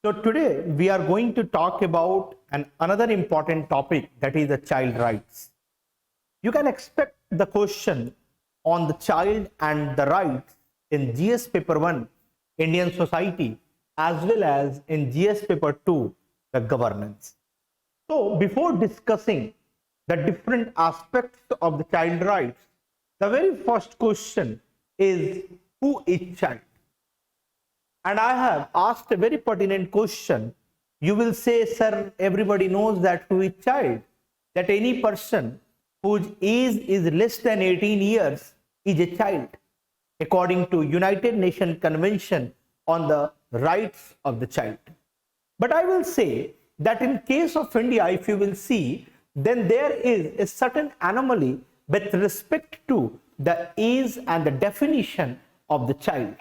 So today we are going to talk about another important topic, that is the child rights. You can expect the question on the child and the rights in GS paper 1 Indian society as well as in GS paper 2 the governance. So before discussing the different aspects of the child rights, the very first question is, who is child? And I have asked a very pertinent question. You will say, sir, everybody knows that who is child, that any person whose age is less than 18 years is a child, according to United Nations Convention on the Rights of the Child. But I will say that in case of India, if you will see, then there is a certain anomaly with respect to the age and the definition of the child.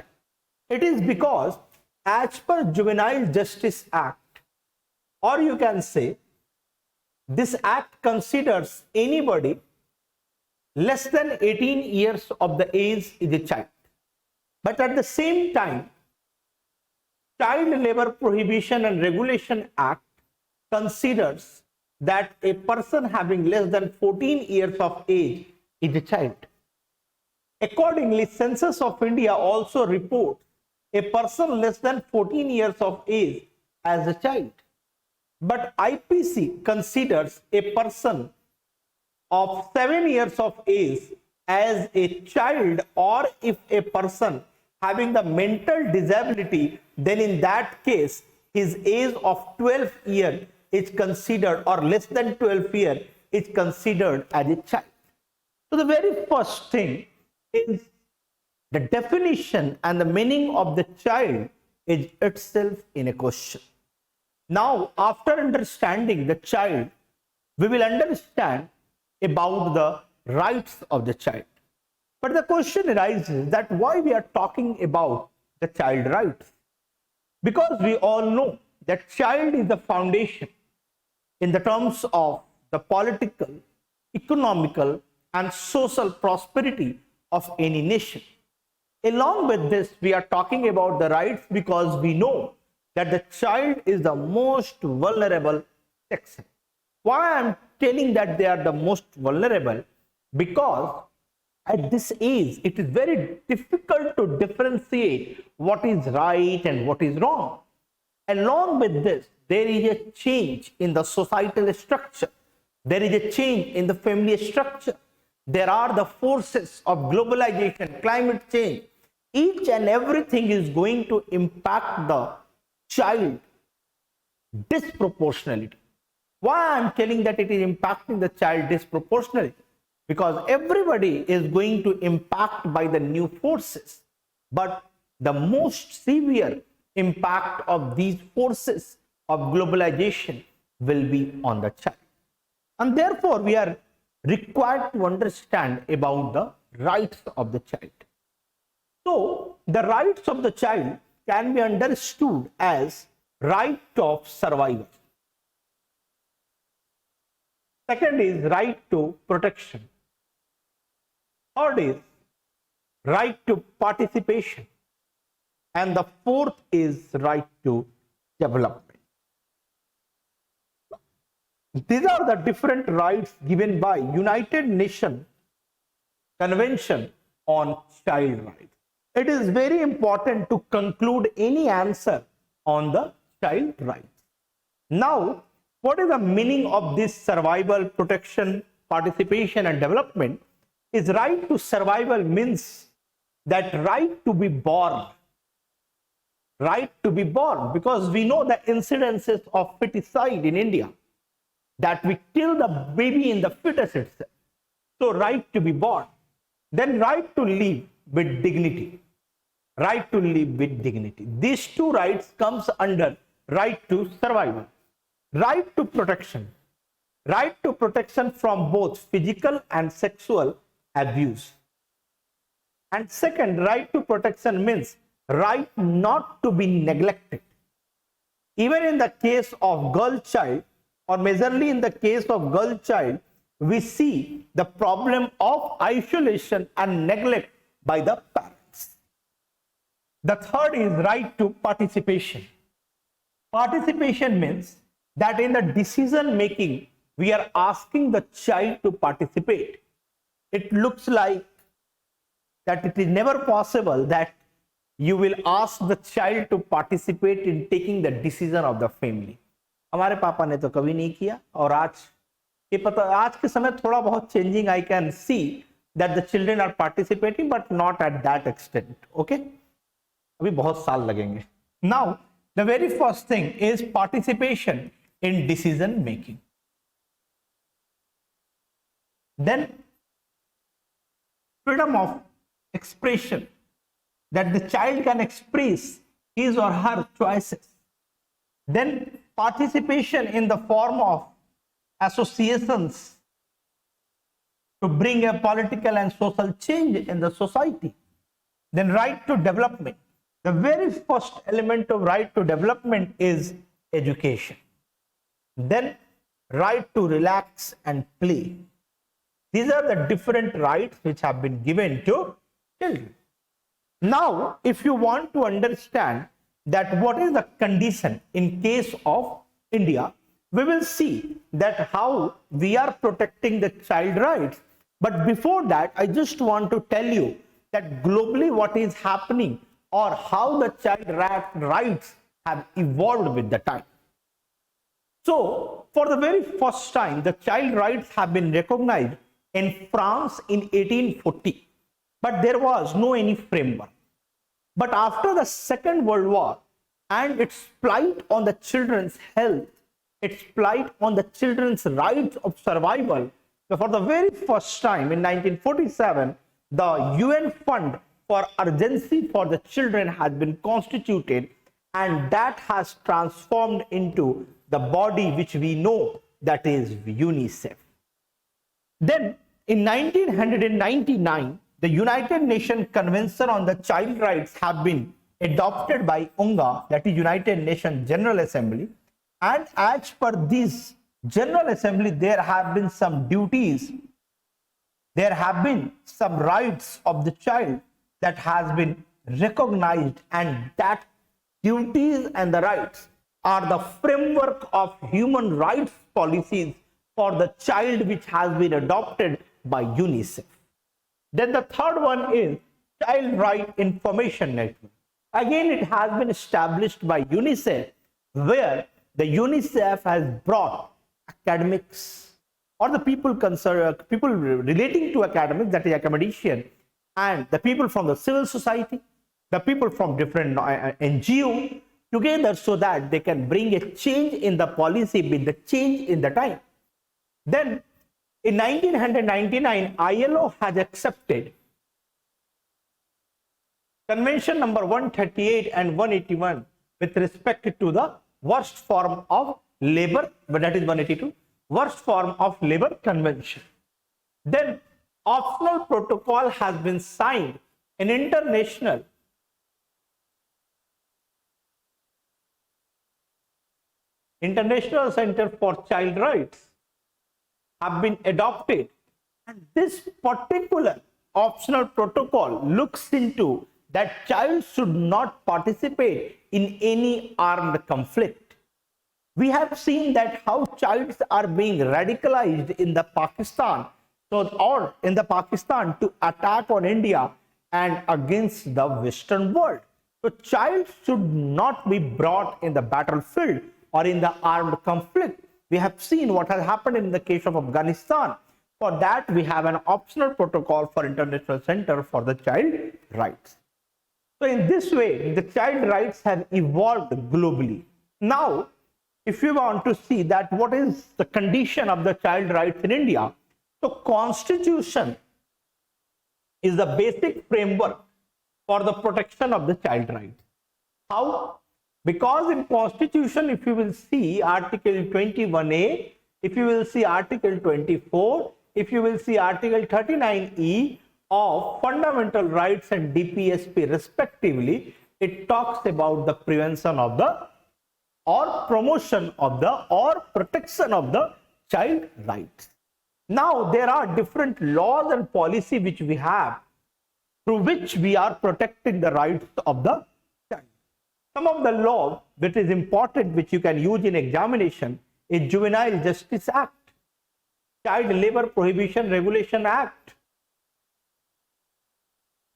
It is because as per Juvenile Justice Act, or you can say this act considers anybody less than 18 years of the age is a child. But at the same time, Child Labor Prohibition and Regulation Act considers that a person having less than 14 years of age is a child. Accordingly, Census of India also reports a person less than 14 years of age as a child. But IPC considers a person of 7 years of age as a child, or if a person having the mental disability, then in that case his age of 12 years is considered, or less than 12 years is considered as a child. So the very first thing is the definition and the meaning of the child is itself in a question. Now, after understanding the child, we will understand about the rights of the child. But the question arises that why we are talking about the child rights? Because we all know that child is the foundation in the terms of the political, economical, and social prosperity of any nation. Along with this, we are talking about the rights because we know that the child is the most vulnerable section. Why I am telling that they are the most vulnerable? Because at this age, it is very difficult to differentiate what is right and what is wrong. Along with this, there is a change in the societal structure. There is a change in the family structure. There are the forces of globalization, climate change. Each and everything is going to impact the child disproportionately. Why I am telling that it is impacting the child disproportionately? Because everybody is going to impact by the new forces. But the most severe impact of these forces of globalization will be on the child. And therefore, we are required to understand about the rights of the child. So, the rights of the child can be understood as right of survival. Second is right to protection. Third is right to participation. And the fourth is right to development. These are the different rights given by United Nations Convention on Child Rights. It is very important to conclude any answer on the child rights. Now, what is the meaning of this survival, protection, participation, and development? Is right to survival means that right to be born. Right to be born, because we know the incidences of feticide in India, that we kill the baby in the fetus itself. So right to be born. Then right to live with dignity. Right to live with dignity. These two rights comes under right to survival. Right to protection. Right to protection from both physical and sexual abuse. And second, right to protection means right not to be neglected. Even in the case of girl child, or majorly in the case of girl child, we see the problem of isolation and neglect by the parents. The third is right to participation. Participation means that in the decision making, we are asking the child to participate. It looks like that it is never possible that you will ask the child to participate in taking the decision of the family. हमारे पापा ने तो कभी नहीं किया, और आज के समय थोड़ा बहुत changing I can see that the children are participating but not at that extent. Okay, अभी बहुत साल लगेंगे. Now the very first thing is participation in decision making. Then freedom of expression, that the child can express his or her choices. Then participation in the form of associations to bring a political and social change in the society. Then right to development. The very first element of right to development is education. Then right to relax and play. These are the different rights which have been given to children. Now, if you want to understand that what is the condition in case of India, we will see that how we are protecting the child rights. But before that, I just want to tell you that globally what is happening or how the child rights have evolved with the time. So, for the very first time, the child rights have been recognized in France in 1840. But there was no any framework. But after the Second World War and its plight on the children's health, its plight on the children's rights of survival, for the very first time in 1947, the UN Fund for Urgency for the Children has been constituted, and that has transformed into the body which we know, that is UNICEF. Then in 1999, the United Nations Convention on the Child Rights have been adopted by UNGA, that is United Nations General Assembly. And as per this General Assembly, there have been some duties, there have been some rights of the child that has been recognized, and that duties and the rights are the framework of human rights policies for the child which has been adopted by UNICEF. Then the third one is Child Right Information Network. Again, it has been established by UNICEF, where the UNICEF has brought academics or the people concerned, people relating to academics, that is academician, and the people from the civil society, the people from different NGO together, so that they can bring a change in the policy with the change in the time. Then in 1999, ILO has accepted Convention number 138 and 181 with respect to the worst form of labor, but that is 182, worst form of labor convention. Then optional protocol has been signed in International Center for Child Rights have been adopted, and this particular optional protocol looks into that child should not participate in any armed conflict. We have seen that how childs are being radicalized in the Pakistan, or in the Pakistan, to attack on India and against the Western world. So child should not be brought in the battlefield or in the armed conflict. We have seen what has happened in the case of Afghanistan. For that, we have an optional protocol for International Center for the Child Rights. So in this way, the child rights have evolved globally. Now, if you want to see that what is the condition of the child rights in India, so Constitution is the basic framework for the protection of the child rights. How? Because in Constitution, if you will see Article 21A, if you will see Article 24, if you will see Article 39E of Fundamental Rights and DPSP respectively, it talks about the prevention of the, or promotion of the, or protection of the child rights. Now, there are different laws and policy which we have, through which we are protecting the rights of the child. Some of the law that is important which you can use in examination is Juvenile Justice Act, Child Labor Prohibition Regulation Act,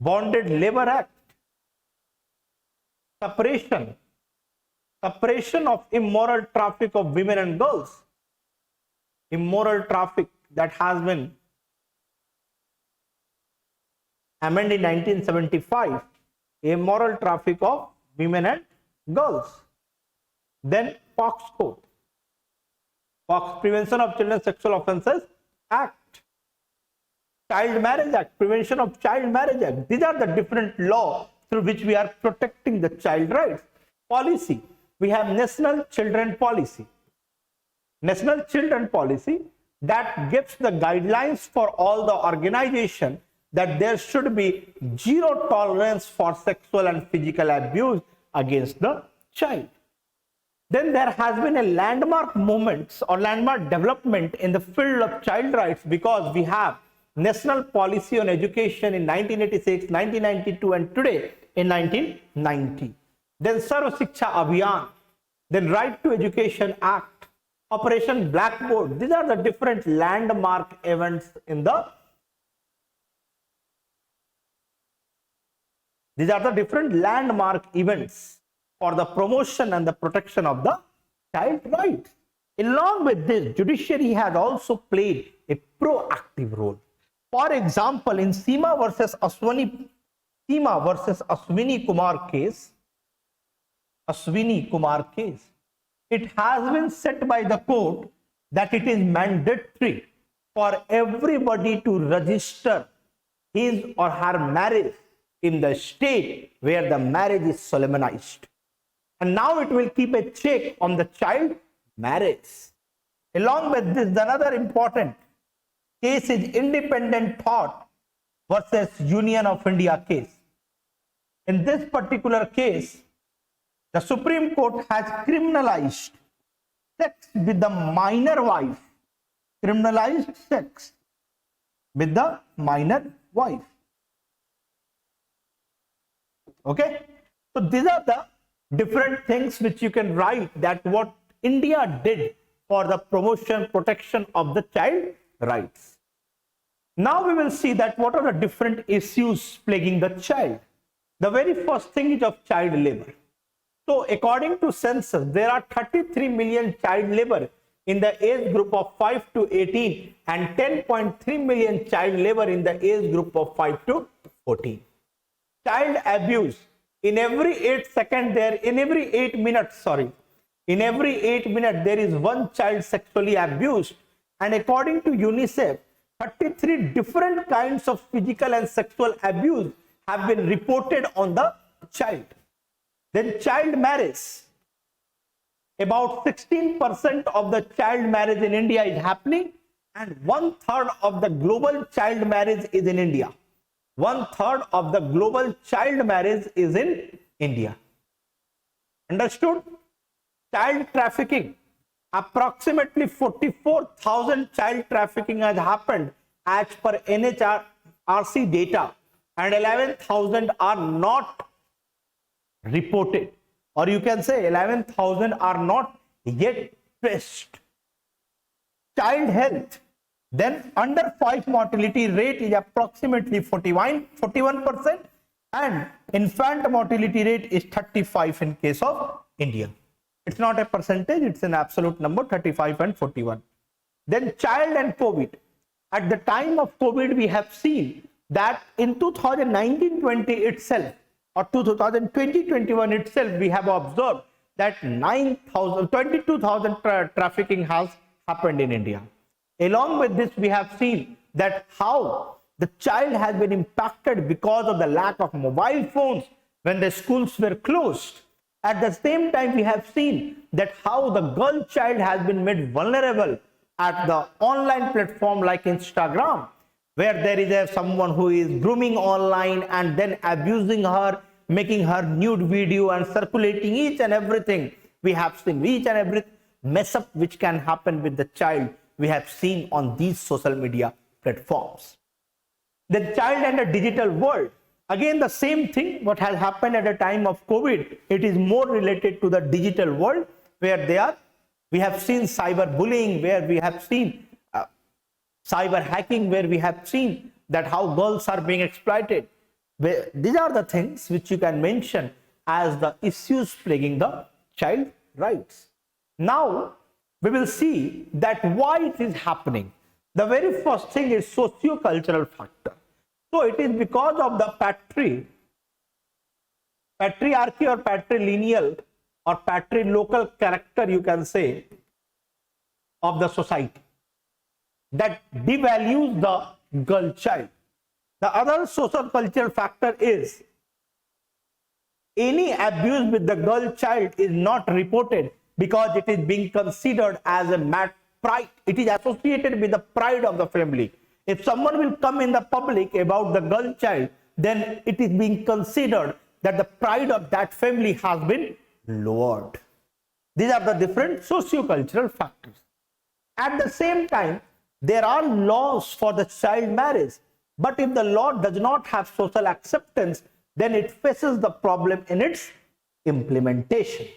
Bonded Labor Act, Suppression of immoral traffic of women and girls, immoral traffic that has been amended in 1975, immoral traffic of women and girls. Then Fox Code, Fox Prevention of Children Sexual Offences Act, Child Marriage Act, Prevention of Child Marriage Act. These are the different laws through which we are protecting the child rights. Policy, we have National Children Policy. National Children Policy that gives the guidelines for all the organization that there should be zero tolerance for sexual and physical abuse against the child. Then there has been a landmark movement or landmark development in the field of child rights, because we have National Policy on Education in 1986, 1992 and today in 1990. Then Sarv Shiksha Abhiyan, then Right to Education Act, Operation Blackboard. These are the different landmark events in the These are the different landmark events for the promotion and the protection of the child rights. Along with this, judiciary has also played a proactive role. For example, in Seema versus Ashwini Kumar case, it has been set by the court that it is mandatory for everybody to register his or her marriage in the state where the marriage is solemnized. And now it will keep a check on the child marriage. Along with this, another important case is Independent Thought versus Union of India case. In this particular case, the Supreme Court has criminalized sex with the minor wife. Criminalized sex with the minor wife. Okay, so these are the different things which you can write that what India did for the promotion, protection of the child rights. Now we will see that what are the different issues plaguing the child. The very first thing is of child labor. So according to census, there are 33 million child labor in the age group of 5 to 18 and 10.3 million child labor in the age group of 5 to 14. Child abuse, in every 8 minutes there is one child sexually abused, and according to UNICEF, 33 different kinds of physical and sexual abuse have been reported on the child. Then child marriage, about 16% of the child marriage in India is happening, and 1/3 of the global child marriage is in India. 1/3 of the global child marriage is in India. Understood? Child trafficking, approximately 44,000 child trafficking has happened as per NHRC data, and 11,000 are not reported, or you can say 11,000 are not yet traced. Child health, then under 5 mortality rate is approximately 41%, and infant mortality rate is 35 in case of India. It's not a percentage, it's an absolute number, 35 and 41. Then child and COVID. At the time of COVID, we have seen that in 2019-20 itself, or 2020-21 itself, we have observed that 22,000 trafficking has happened in India. Along with this, we have seen that how the child has been impacted because of the lack of mobile phones when the schools were closed. At the same time, we have seen that how the girl child has been made vulnerable at the online platform like Instagram, where there is someone who is grooming online and then abusing her, making her nude video and circulating each and everything. We have seen each and every mess up which can happen with the child. We have seen on these social media platforms. The child and the digital world. Again, the same thing, what has happened at the time of COVID, it is more related to the digital world where we have seen cyber bullying, where we have seen cyber hacking, where we have seen that how girls are being exploited. These are the things which you can mention as the issues plaguing the child rights. Now, we will see that why it is happening. The very first thing is socio-cultural factor. So it is because of the patriarchy or patrilineal or patrilocal character, you can say, of the society that devalues the girl child. The other social cultural factor is any abuse with the girl child is not reported because it is being considered as a pride. It is associated with the pride of the family. If someone will come in the public about the girl child, then it is being considered that the pride of that family has been lowered. These are the different socio-cultural factors. At the same time, there are laws for the child marriage, but if the law does not have social acceptance, then it faces the problem in its implementation.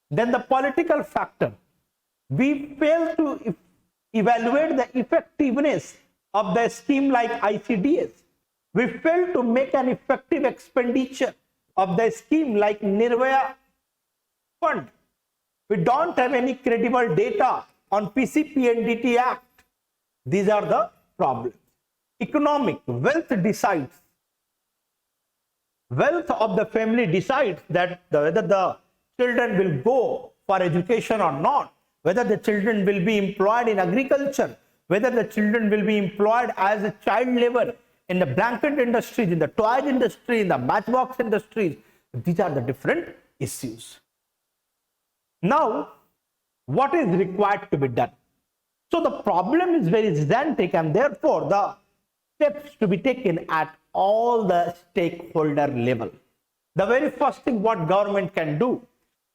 Then the political factor. We fail to evaluate the effectiveness of the scheme like ICDS. We fail to make an effective expenditure of the scheme like Nirvaya Fund. We don't have any credible data on PCP and DT Act. These are the problems. Economic wealth decides. Wealth of the family decides that whether the children will go for education or not, whether the children will be employed in agriculture, whether the children will be employed as a child labor in the blanket industries, in the toy industry, in the matchbox industries. These are the different issues. Now, what is required to be done? So the problem is very gigantic, and therefore the steps to be taken at all the stakeholder level. The very first thing what government can do,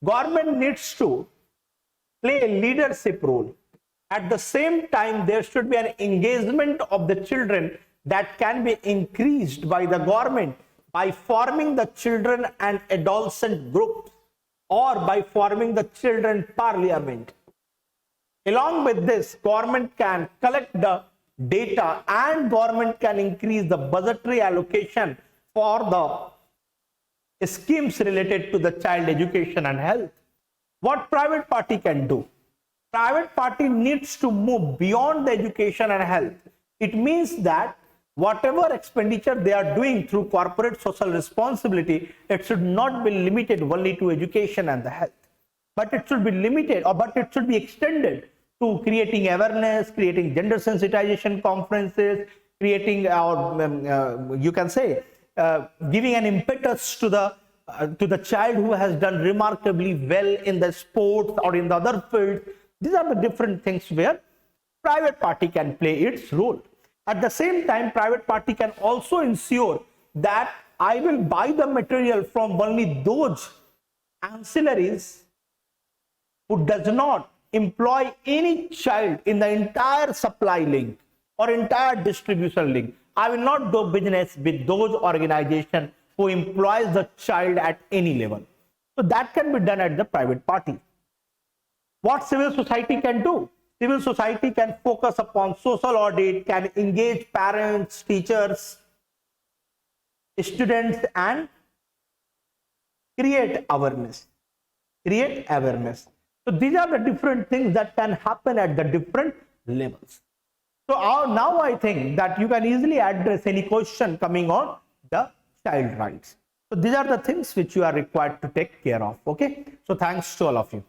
government needs to play a leadership role. At the same time, there should be an engagement of the children that can be increased by the government by forming the children and adolescent groups or by forming the children parliament. Along with this, government can collect the data and government can increase the budgetary allocation for the schemes related to the child education and health. What private party can do? Private party needs to move beyond the education and health. It means that whatever expenditure they are doing through corporate social responsibility, it should not be limited only to education and the health, but it should be limited, but it should be extended to creating awareness, creating gender sensitization conferences, creating you can say giving an impetus to the child who has done remarkably well in the sports or in the other fields. These are the different things where private party can play its role. At the same time, private party can also ensure that I will buy the material from only those ancillaries who does not employ any child in the entire supply link or entire distribution link. I will not do business with those organizations who employs the child at any level. So that can be done at the private party. What civil society can do? Civil society can focus upon social audit, can engage parents, teachers, students, and create awareness. So these are the different things that can happen at the different levels. So now I think that you can easily address any question coming on the child rights. So these are the things which you are required to take care of. Okay. So thanks to all of you.